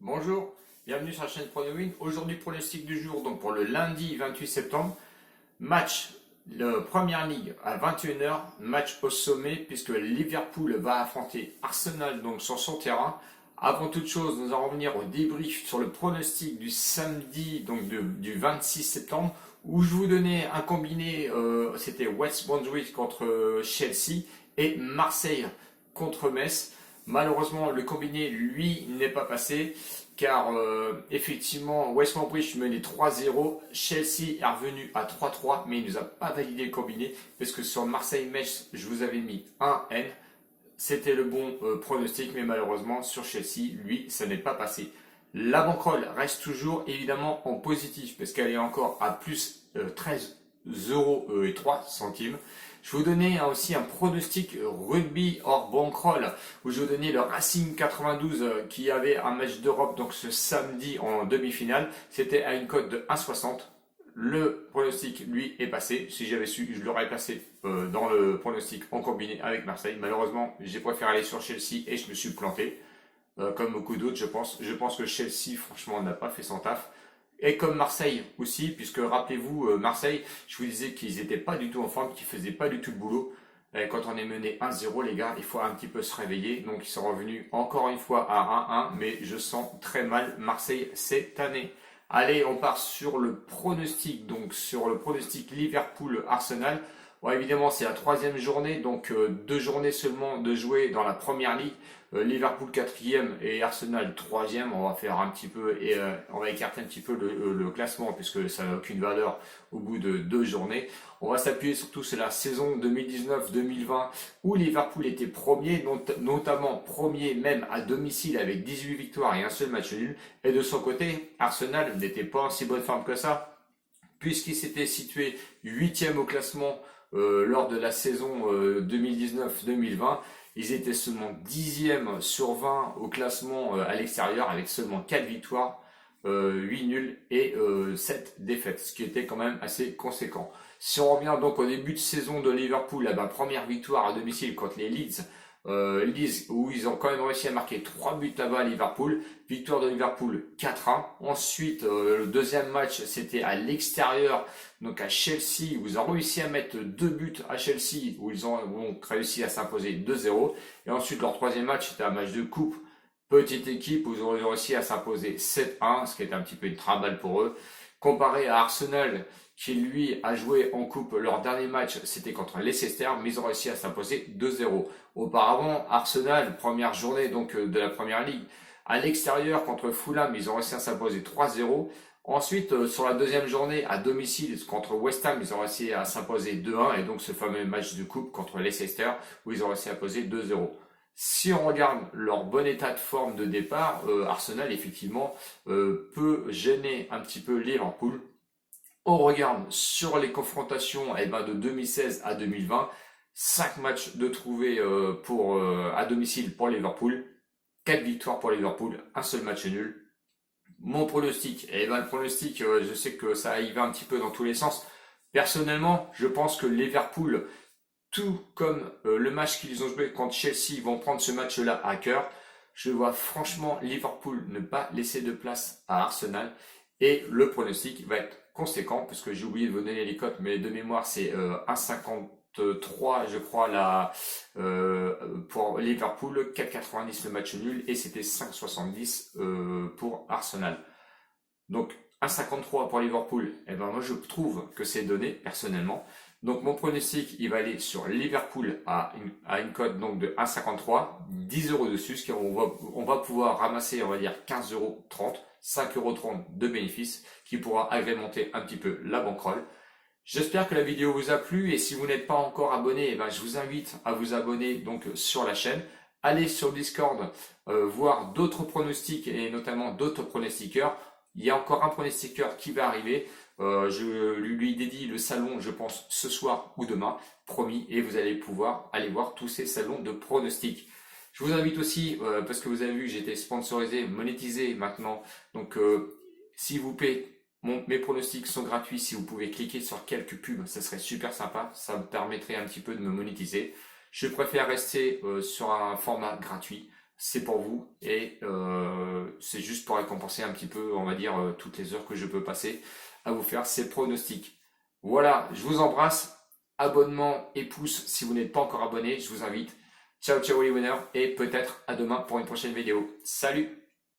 Bonjour, bienvenue sur la chaîne PronoWin. Aujourd'hui, pronostic du jour, donc pour le lundi 28 septembre, match de Première Ligue à 21h, match au sommet puisque Liverpool va affronter Arsenal donc sur son terrain. Avant toute chose, nous allons revenir au débrief sur le pronostic du samedi donc du 26 septembre où je vous donnais un combiné, c'était West Bromwich contre Chelsea et Marseille contre Metz. Malheureusement, le combiné, lui, n'est pas passé car effectivement, West Bromwich menait 3-0, Chelsea est revenu à 3-3, mais il ne nous a pas validé le combiné parce que sur Marseille-Metz, je vous avais mis un N. C'était le bon pronostic, mais malheureusement, sur Chelsea, lui, ça n'est pas passé. La banquerolle reste toujours évidemment en positif parce qu'elle est encore à plus 13 euros et 3 centimes. Je vous donnais aussi un pronostic rugby hors bankroll où je vous donnais le Racing 92 qui avait un match d'Europe donc ce samedi en demi-finale. C'était à une cote de 1,60. Le pronostic, lui, est passé. Si j'avais su, je l'aurais passé dans le pronostic en combiné avec Marseille. Malheureusement, j'ai préféré aller sur Chelsea et je me suis planté. Comme beaucoup d'autres, je pense. Je pense que Chelsea, franchement, n'a pas fait son taf. Et comme Marseille aussi, puisque rappelez-vous, Marseille, je vous disais qu'ils n'étaient pas du tout en forme, qu'ils ne faisaient pas du tout le boulot. Et quand on est mené 1-0, les gars, il faut un petit peu se réveiller. Donc ils sont revenus encore une fois à 1-1, mais je sens très mal Marseille cette année. Allez, on part sur le pronostic, donc sur le pronostic Liverpool-Arsenal. Bon, évidemment, c'est la troisième journée, donc 2 journées seulement de jouer dans la première ligue. Liverpool quatrième et Arsenal troisième. On va faire un petit peu et on va écarter un petit peu le classement puisque ça n'a aucune valeur au bout de 2 journées. On va s'appuyer surtout sur la saison 2019-2020 où Liverpool était premier, notamment premier même à domicile avec 18 victoires et un seul match nul. Et de son côté, Arsenal n'était pas en si bonne forme que ça puisqu'il s'était situé huitième au classement lors de la saison 2019-2020. Ils étaient seulement 10e sur 20 au classement à l'extérieur avec seulement 4 victoires, 8 nuls et 7 défaites, ce qui était quand même assez conséquent. Si on revient donc au début de saison de Liverpool, première victoire à domicile contre les Leeds, où ils ont quand même réussi à marquer 3 buts là-bas à Liverpool. Victoire de Liverpool 4-1. Ensuite, le deuxième match, c'était à l'extérieur, donc à Chelsea, où ils ont réussi à mettre 2 buts à Chelsea, où ils ont donc réussi à s'imposer 2-0. Et ensuite, leur troisième match, c'était un match de coupe. Petite équipe, où ils ont réussi à s'imposer 7-1, ce qui est un petit peu une trimballe pour eux. Comparé à Arsenal, qui lui a joué en coupe, leur dernier match c'était contre Leicester, mais ils ont réussi à s'imposer 2-0. Auparavant, Arsenal, première journée donc de la première ligue, à l'extérieur contre Fulham, ils ont réussi à s'imposer 3-0. Ensuite, sur la deuxième journée, à domicile contre West Ham, ils ont réussi à s'imposer 2-1, et donc ce fameux match de coupe contre Leicester, où ils ont réussi à poser 2-0. Si on regarde leur bon état de forme de départ, Arsenal effectivement peut gêner un petit peu Liverpool. On regarde sur les confrontations de 2016 à 2020, 5 matchs de trouvés à domicile pour Liverpool, 4 victoires pour Liverpool, un seul match nul. Mon pronostic, le pronostic, je sais que ça y va un petit peu dans tous les sens. Personnellement, je pense que Liverpool, tout comme le match qu'ils ont joué contre Chelsea, vont prendre ce match-là à cœur. Je vois franchement Liverpool ne pas laisser de place à Arsenal. Et le pronostic va être conséquent, parce que j'ai oublié de vous donner les cotes, mais de mémoire c'est 1,53 je crois pour Liverpool, 4,90 le match nul, et c'était 5,70 pour Arsenal. Donc 1,53 pour Liverpool, moi je trouve que c'est donné personnellement. Donc mon pronostic, il va aller sur Liverpool à une cote donc de 1,53, 10 euros dessus, ce qui on va pouvoir ramasser, on va dire 15,30 euros, 5,30 € de bénéfices, qui pourra agrémenter un petit peu la banquerolle. J'espère que la vidéo vous a plu, et si vous n'êtes pas encore abonné, je vous invite à vous abonner donc sur la chaîne. Allez sur Discord voir d'autres pronostics et notamment d'autres pronostiqueurs. Il y a encore un pronostiqueur qui va arriver. Je lui dédie le salon, je pense, ce soir ou demain, promis, et vous allez pouvoir aller voir tous ces salons de pronostics. Je vous invite aussi, parce que vous avez vu que j'ai été sponsorisé, monétisé maintenant, donc s'il vous plaît, mes pronostics sont gratuits. Si vous pouvez cliquer sur quelques pubs, ça serait super sympa, ça me permettrait un petit peu de me monétiser. Je préfère rester sur un format gratuit. c'est pour vous et c'est juste pour récompenser un petit peu, on va dire, toutes les heures que je peux passer à vous faire ces pronostics. Voilà, je vous embrasse. Abonnement et pouce si vous n'êtes pas encore abonné, je vous invite. Ciao ciao les winners et peut-être à demain pour une prochaine vidéo. Salut!